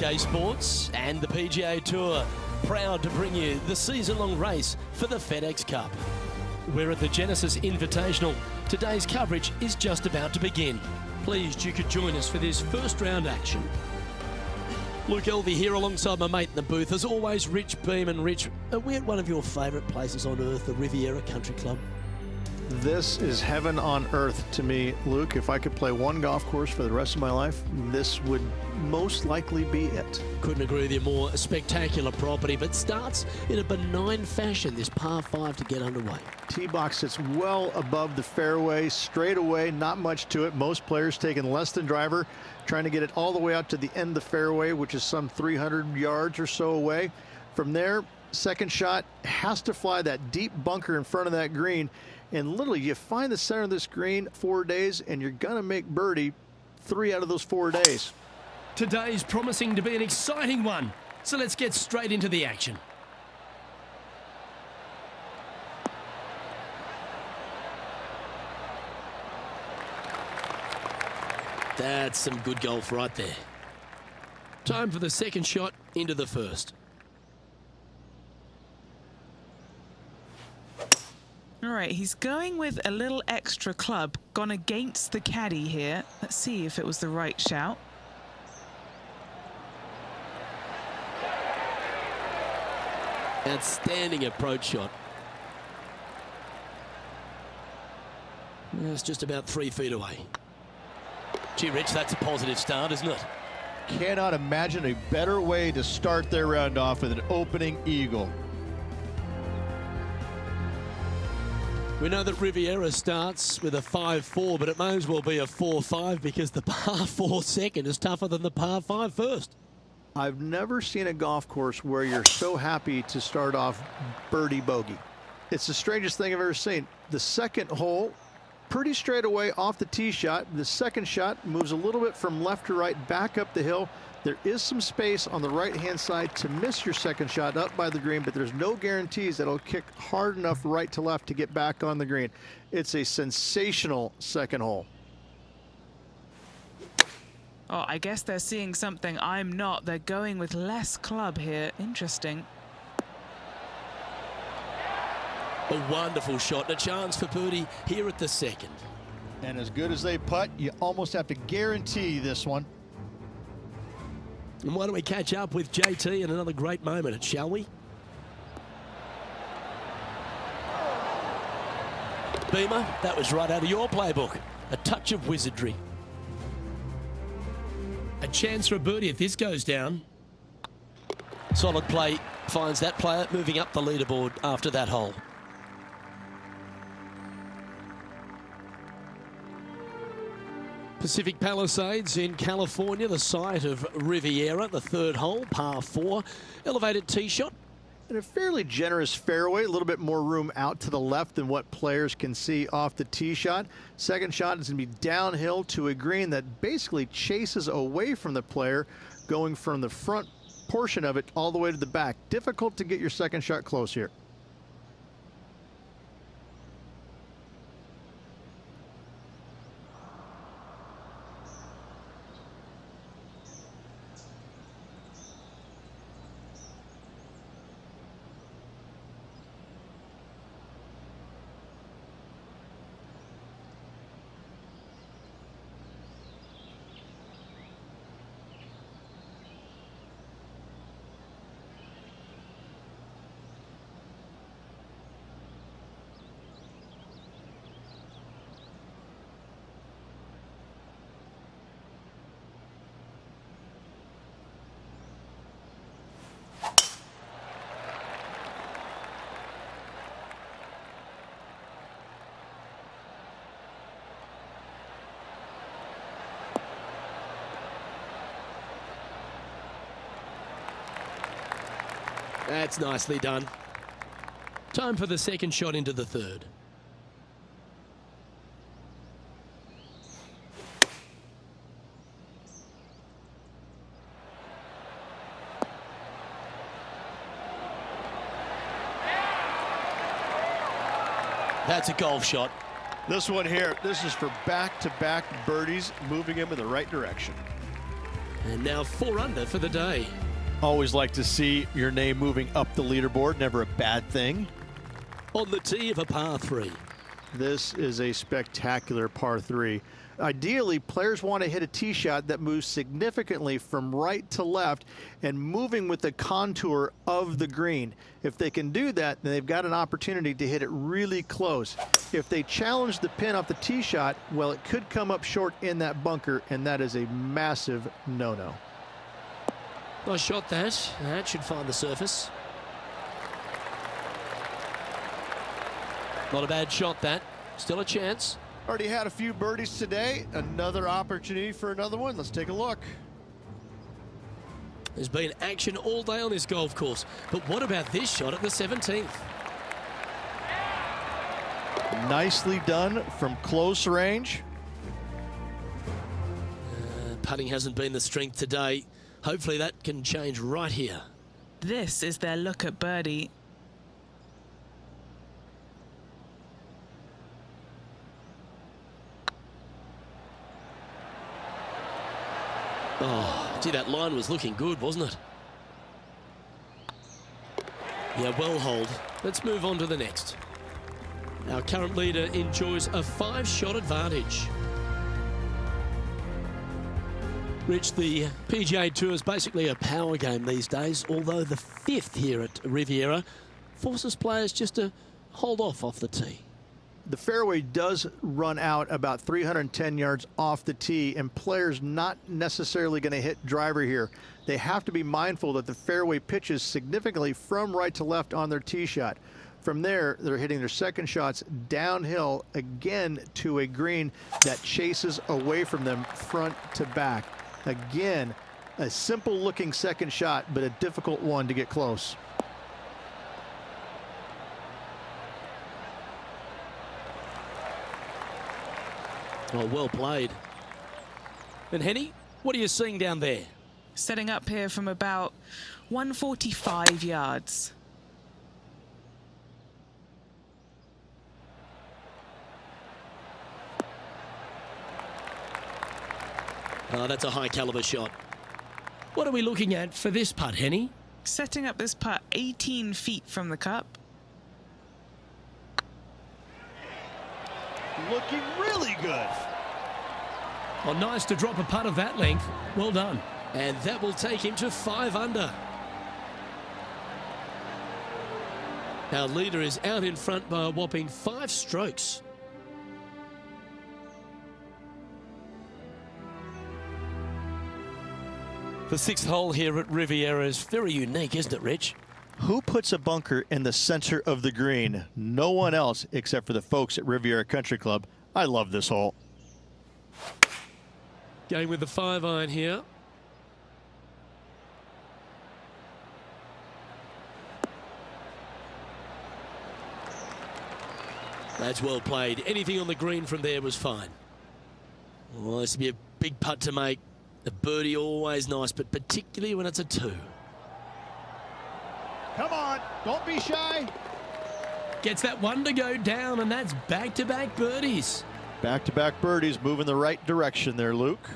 OK Sports and the PGA Tour, proud to bring you the season-long race for the FedEx Cup. We're at the Genesis Invitational. Today's coverage is just about to begin. Pleased you could join us for this first round action. Luke Elvey here alongside my mate in the booth. As always, Rich Beam. And Rich, are we at one of your favourite places on earth, the Riviera Country Club? This is heaven on earth to me, Luke. If I could play one golf course for the rest of my life, this would most likely be it. Couldn't agree with you more. A spectacular property, but starts in a benign fashion, this par 5 to get underway. Tee box sits well above the fairway, straight away, not much to it. Most players taking less than driver, trying to get it all the way out to the end of the fairway, which is some 300 yards or so away. From there, second shot has to fly that deep bunker in front of that green. And literally, you find the center of this green 4 days, and you're going to make birdie 3 out of those 4 days. Today's promising to be an exciting one. So let's get straight into the action. That's some good golf right there. Time for the second shot into the first. All right, he's going with a little extra club, gone against the caddy here. Let's see if it was the right shout. Outstanding approach shot. It's just about 3 feet away. Gee, Rich, that's a positive start, isn't it? Cannot imagine a better way to start their round off with an opening eagle. We know that Riviera starts with a 5-4, but it may as well be a 4-5 because the par 4 second is tougher than the par 5 first. I've never seen a golf course where you're so happy to start off birdie bogey. It's the strangest thing I've ever seen. The second hole, pretty straight away off the tee shot. The second shot moves a little bit from left to right, back up the hill. There is some space on the right-hand side to miss your second shot up by the green, but there's no guarantees that it'll kick hard enough right to left to get back on the green. It's a sensational second hole. Oh, I guess they're seeing something I'm not. They're going with less club here. Interesting. A wonderful shot and a chance for birdie here at the second. And as good as they putt, you almost have to guarantee this one. And why don't we catch up with JT in another great moment, shall we? Beamer, that was right out of your playbook. A touch of wizardry. A chance for a birdie if this goes down. Solid play finds that player moving up the leaderboard after that hole. Pacific Palisades in California, the site of Riviera, the third hole, par 4. Elevated tee shot. And a fairly generous fairway, a little bit more room out to the left than what players can see off the tee shot. Second shot is going to be downhill to a green that basically chases away from the player, going from the front portion of it all the way to the back. Difficult to get your second shot close here. That's nicely done. Time for the second shot into the third. That's a golf shot. This one here, this is for back-to-back birdies, moving him in the right direction. And now 4 under for the day. Always like to see your name moving up the leaderboard. Never a bad thing. On the tee of a par 3. This is a spectacular par 3. Ideally, players want to hit a tee shot that moves significantly from right to left and moving with the contour of the green. If they can do that, then they've got an opportunity to hit it really close. If they challenge the pin off the tee shot, well, it could come up short in that bunker, and that is a massive no-no. Nice shot that. That should find the surface. Not a bad shot that. Still a chance. Already had a few birdies today. Another opportunity for another one. Let's take a look. There's been action all day on this golf course. But what about this shot at the 17th? Nicely done from close range. Putting hasn't been the strength today. Hopefully that can change right here. This is their look at birdie. Oh, gee, that line was looking good, wasn't it? Yeah, well hold. Let's move on to the next. Our current leader enjoys a 5-shot advantage. Rich, the PGA Tour is basically a power game these days, although the 5th here at Riviera forces players just to hold off the tee. The fairway does run out about 310 yards off the tee, and players not necessarily going to hit driver here. They have to be mindful that the fairway pitches significantly from right to left on their tee shot. From there, they're hitting their second shots downhill again to a green that chases away from them front to back. Again, a simple looking second shot, but a difficult one to get close. Oh, well played. And Henny, what are you seeing down there? Setting up here from about 145 yards. Oh, that's a high caliber shot. What are we looking at for this putt, Henny? Setting up this putt 18 feet from the cup. Looking really good. Oh, nice to drop a putt of that length. Well done. And that will take him to 5 under. Our leader is out in front by a whopping 5 strokes. The 6th hole here at Riviera is very unique, isn't it, Rich? Who puts a bunker in the center of the green? No one else except for the folks at Riviera Country Club. I love this hole. Going with the 5-iron here. That's well played. Anything on the green from there was fine. Well, this would be a big putt to make. A birdie always nice, but particularly when it's a 2. Come on, don't be shy. Gets that one to go down, and that's back-to-back birdies. Back-to-back birdies, moving the right direction there, Luke.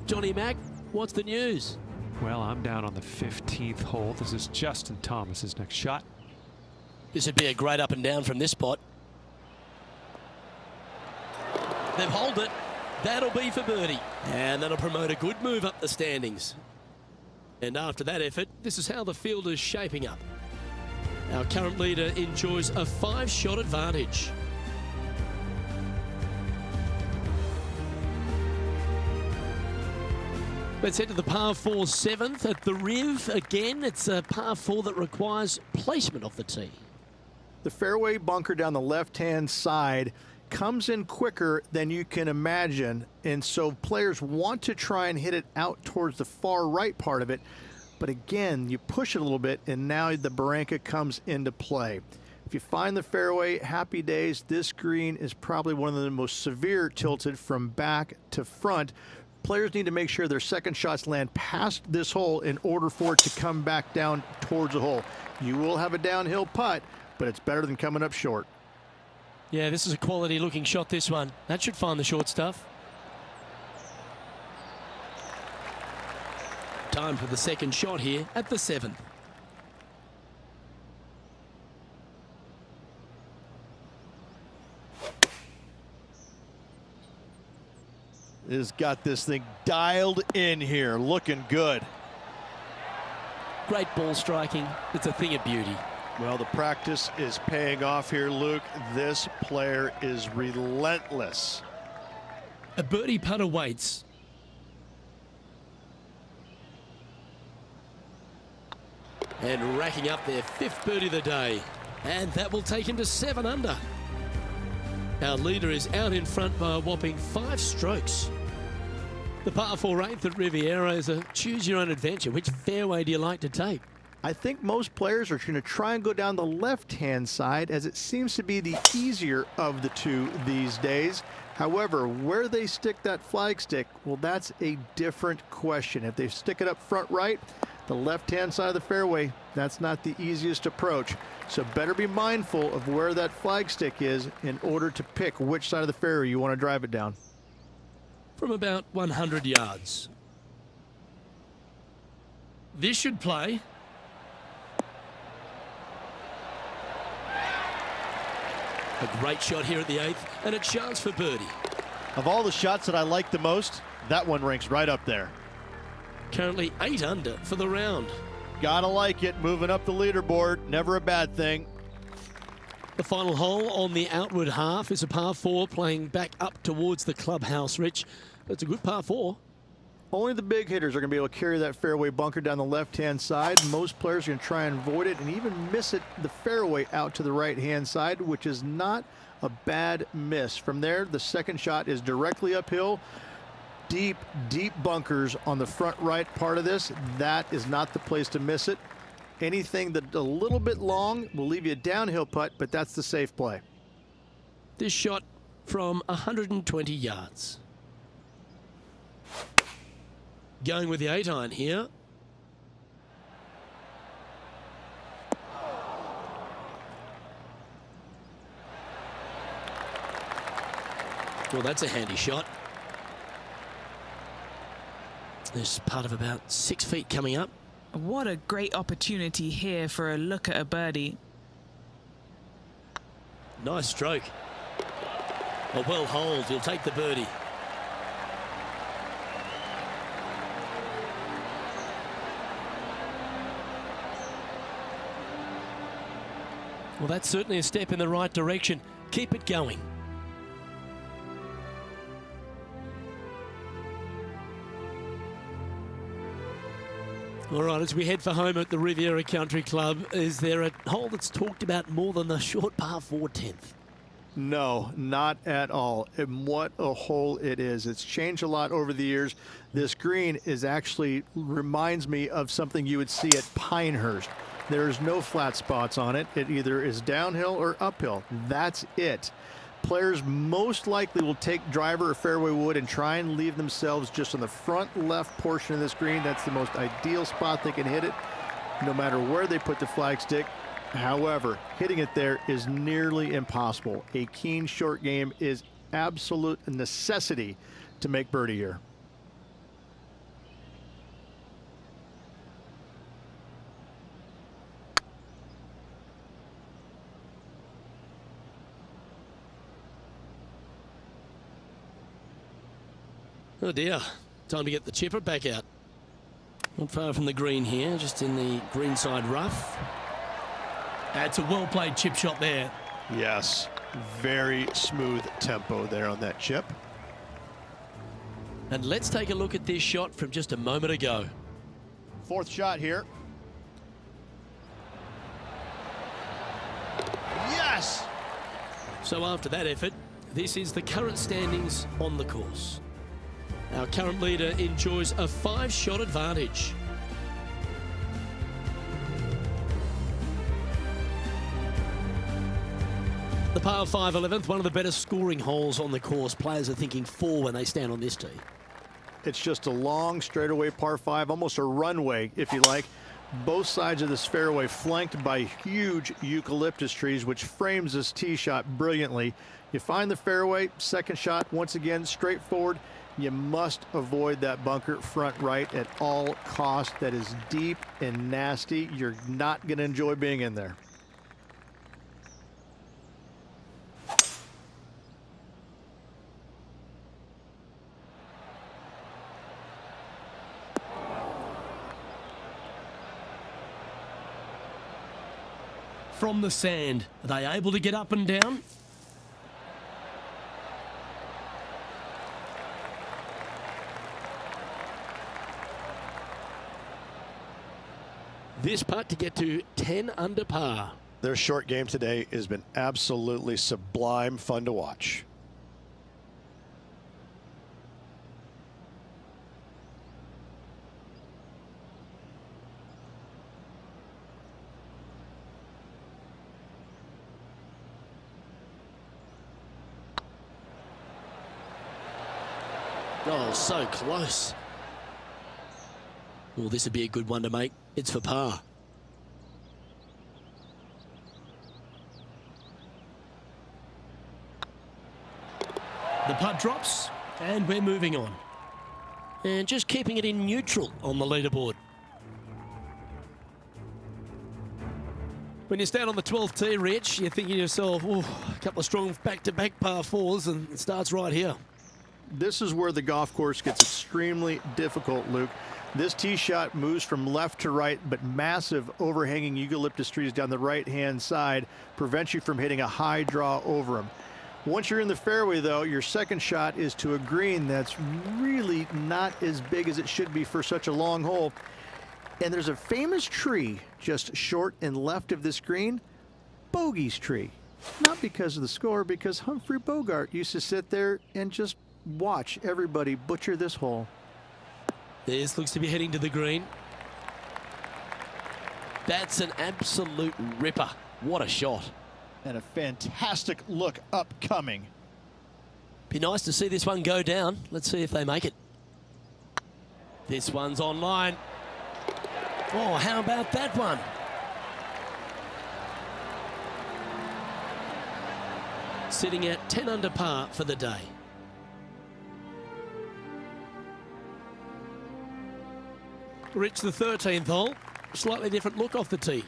Johnny Mack, what's the news? Well, I'm down on the 15th hole. This is Justin Thomas's next shot. This would be a great up and down from this spot. They've holed it. That'll be for birdie. And that'll promote a good move up the standings. And after that effort, this is how the field is shaping up. Our current leader enjoys a 5-shot advantage. Let's head to the par 4 7th at the Riv. Again, it's a par 4 that requires placement of the tee. The fairway bunker down the left-hand side comes in quicker than you can imagine, and so players want to try and hit it out towards the far right part of it. But again, you push it a little bit, and now the barranca comes into play. If you find the fairway, happy days. This green is probably one of the most severe tilted from back to front. Players need to make sure their second shots land past this hole in order for it to come back down towards the hole. You will have a downhill putt, but it's better than coming up short. Yeah, this is a quality looking shot, this one. That should find the short stuff. time for the second shot here at the 7th. Has got this thing dialed in here, looking good. Great ball striking. It's a thing of beauty. Well, the practice is paying off here, Luke. This player is relentless. A birdie putt awaits. And racking up their 5th birdie of the day. And that will take him to 7 under. Our leader is out in front by a whopping 5 strokes. The par 4 8th at Riviera is a choose your own adventure. Which fairway do you like to take? I think most players are going to try and go down the left-hand side, as it seems to be the easier of the two these days. However, where they stick that flag stick, well, that's a different question. If they stick it up front right, the left-hand side of the fairway, that's not the easiest approach. So better be mindful of where that flag stick is in order to pick which side of the fairway you want to drive it down. From about 100 yards. This should play. A great shot here at the 8th, and a chance for birdie. Of all the shots that I like the most, that one ranks right up there. Currently 8 under for the round. Gotta like it, moving up the leaderboard, never a bad thing. The final hole on the outward half is a par 4 playing back up towards the clubhouse, Rich. It's a good par 4. Only the big hitters are going to be able to carry that fairway bunker down the left-hand side. Most players are going to try and avoid it and even miss it the fairway out to the right-hand side, which is not a bad miss. From there, the second shot is directly uphill. Deep, deep bunkers on the front right part of this. That is not the place to miss it. Anything that a little bit long will leave you a downhill putt, but that's the safe play. This shot from 120 yards. Going with the 8-iron here. Well, that's a handy shot. There's part of about 6 feet coming up. What a great opportunity here for a look at a birdie. Nice stroke. A well holed. He'll take the birdie. Well, that's certainly a step in the right direction. Keep it going. All right, as we head for home at the Riviera Country Club, is there a hole that's talked about more than the short par 4 10th? No, not at all. And what a hole it is. It's changed a lot over the years. This green is actually reminds me of something you would see at Pinehurst. There's no flat spots on it. It either is downhill or uphill. That's it. Players most likely will take driver or fairway wood and try and leave themselves just on the front left portion of this green. That's the most ideal spot they can hit it, no matter where they put the flag stick. However, hitting it there is nearly impossible. A keen short game is absolute necessity to make birdie here. Oh dear, time to get the chipper back out. Not far from the green here, just in the greenside rough. It's a well-played chip shot there. Yes, very smooth tempo there on that chip. And let's take a look at this shot from just a moment ago. Fourth shot here. Yes! So after that effort, this is the current standings on the course. Our current leader enjoys a 5-shot advantage. The par 5 11th, one of the better scoring holes on the course. Players are thinking 4 when they stand on this tee. It's just a long straightaway par 5, almost a runway, if you like. Both sides of this fairway flanked by huge eucalyptus trees, which frames this tee shot brilliantly. You find the fairway, second shot, once again, straightforward. You must avoid that bunker front right at all costs. That is deep and nasty. You're not going to enjoy being in there. From the sand, are they able to get up and down? This putt to get to 10 under par. Their short game today has been absolutely sublime fun to watch. Oh, so close. Well, this would be a good one to make. It's for par. The putt drops, and we're moving on. And just keeping it in neutral on the leaderboard. When you stand on the 12th tee, Rich, you're thinking to yourself, oh, a couple of strong back-to-back par fours, and it starts right here. This is where the golf course gets extremely difficult, Luke. This tee shot moves from left to right, but massive overhanging eucalyptus trees down the right-hand side prevents you from hitting a high draw over them. Once you're in the fairway, though, your second shot is to a green that's really not as big as it should be for such a long hole. And there's a famous tree just short and left of this green, Bogey's tree. Not because of the score, because Humphrey Bogart used to sit there and just watch everybody butcher this hole. This looks to be heading to the green. That's an absolute ripper. What a shot. And a fantastic look upcoming. Be nice to see this one go down. Let's see if they make it. This one's online. Oh, how about that one? Sitting at 10 under par for the day. Rich, the 13th hole. Slightly different look off the tee.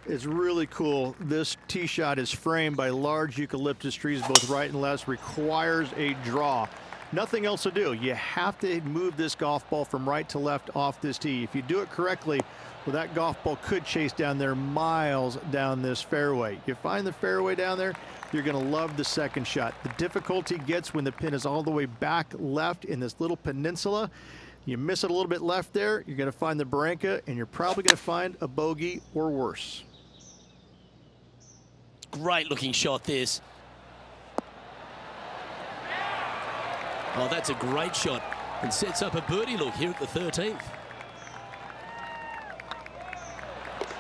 It's really cool. This tee shot is framed by large eucalyptus trees, both right and left. Requires a draw. Nothing else to do. You have to move this golf ball from right to left off this tee. If you do it correctly, well, that golf ball could chase down there miles down this fairway. You find the fairway down there, you're going to love the second shot. The difficulty gets when the pin is all the way back left in this little peninsula. You miss it a little bit left there, you're going to find the barranca, and you're probably going to find a bogey or worse. Great looking shot, this. Oh, that's a great shot and sets up a birdie look here at the 13th.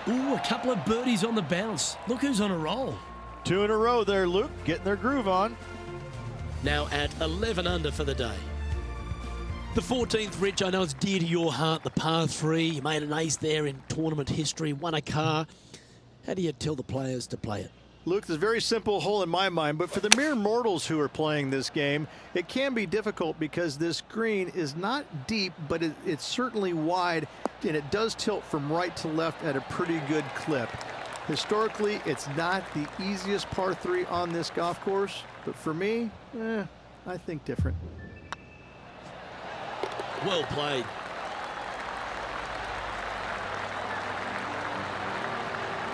Ooh, a couple of birdies on the bounce. Look who's on a roll. 2 in a row there, Luke, getting their groove on. Now at 11 under for the day. The 14th, Rich, I know it's dear to your heart, the par 3. You made an ace there in tournament history, won a car. How do you tell the players to play it? Luke, it's a very simple hole in my mind, but for the mere mortals who are playing this game, it can be difficult because this green is not deep, but it's certainly wide, and it does tilt from right to left at a pretty good clip. Historically, it's not the easiest par 3 on this golf course, but for me, I think different. Well played.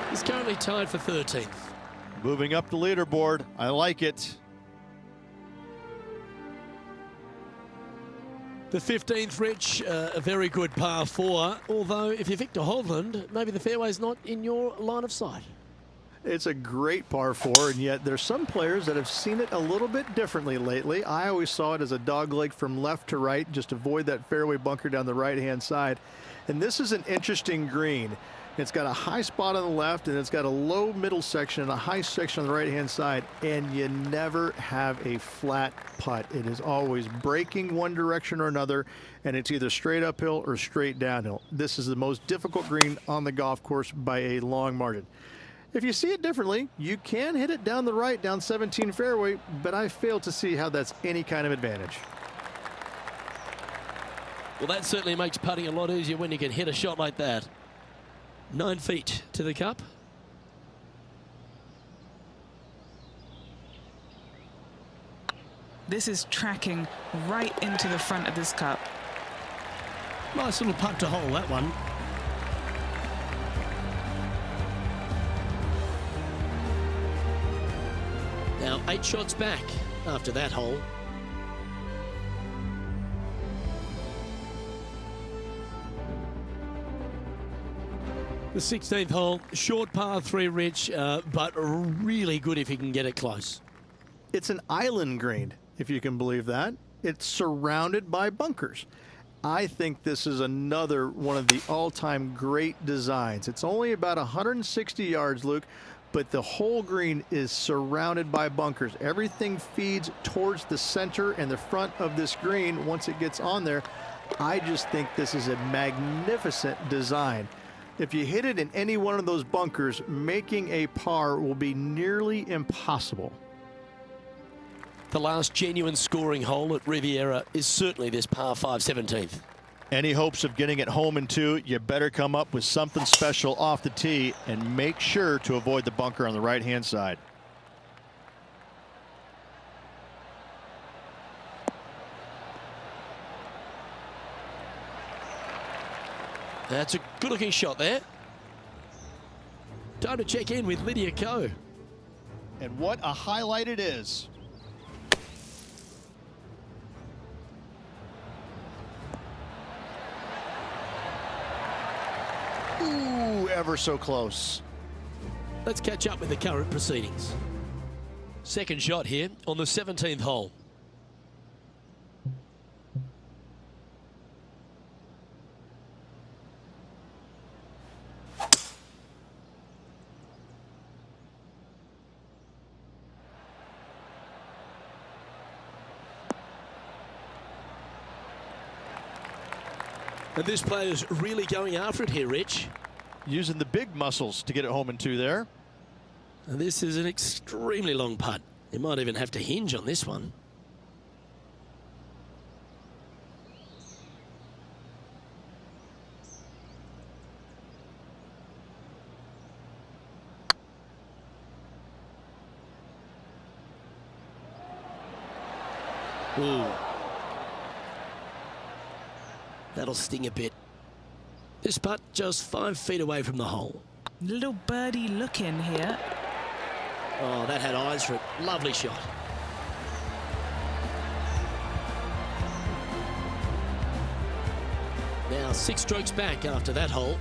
He's currently tied for 13th. Moving up the leaderboard, I like it. The 15th, Rich, a very good par 4, although if you're Victor Hovland, maybe the fairway's not in your line of sight. It's a great par 4, and yet there's some players that have seen it a little bit differently lately. I always saw it as a dogleg from left to right, just avoid that fairway bunker down the right-hand side. And this is an interesting green. It's got a high spot on the left, and it's got a low middle section and a high section on the right-hand side, and you never have a flat putt. It is always breaking one direction or another, and it's either straight uphill or straight downhill. This is the most difficult green on the golf course by a long margin. If you see it differently, you can hit it down the right, down 17 fairway, but I fail to see how that's any kind of advantage. Well, that certainly makes putting a lot easier when you can hit a shot like that. 9 feet to the cup. This is tracking right into the front of this cup. Nice little putt to hole, that one. Now 8 shots back after that hole. The 16th hole, short par 3, Rich, but really good if he can get it close. It's an island green, if you can believe that. It's surrounded by bunkers. I think this is another one of the all-time great designs. It's only about 160 yards, Luke, but the whole green is surrounded by bunkers. Everything feeds towards the center and the front of this green once it gets on there. I just think this is a magnificent design. If you hit it in any one of those bunkers, making a par will be nearly impossible. The last genuine scoring hole at Riviera is certainly this par 5 17th. Any hopes of getting it home in 2, you better come up with something special off the tee and make sure to avoid the bunker on the right-hand side. That's a good-looking shot there. Time to check in with Lydia Ko. And what a highlight it is. Ooh, ever so close. Let's catch up with the current proceedings. Second shot here on the 17th hole. And this player's really going after it here, Rich. Using the big muscles to get it home in 2 there. And this is an extremely long putt. He might even have to hinge on this one. Ooh. That'll sting a bit. This putt just 5 feet away from the hole. Little birdie look in here. Oh, that had eyes for it. Lovely shot. Now 6 strokes back after that hole.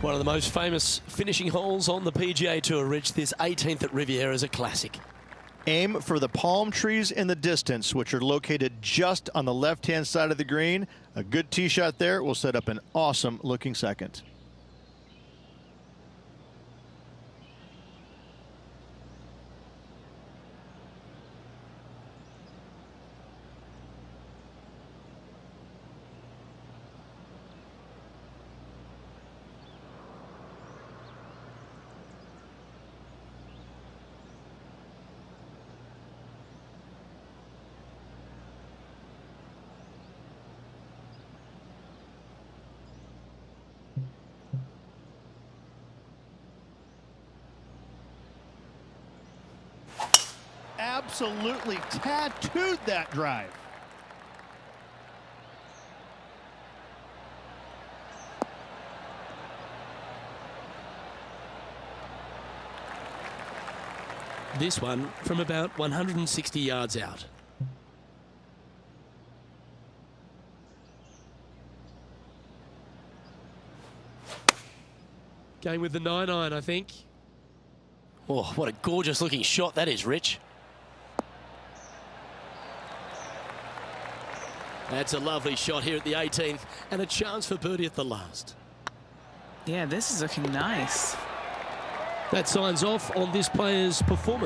One of the most famous finishing holes on the PGA Tour, Rich. This 18th at Riviera is a classic. Aim for the palm trees in the distance, which are located just on the left-hand side of the green. A good tee shot there will set up an awesome looking second. Absolutely tattooed that drive. This one from about 160 yards out. Going with the 9-iron, I think. Oh, what a gorgeous looking shot that is, Rich. That's a lovely shot here at the 18th and a chance for birdie at the last. Yeah, this is looking nice. That signs off on this player's performance.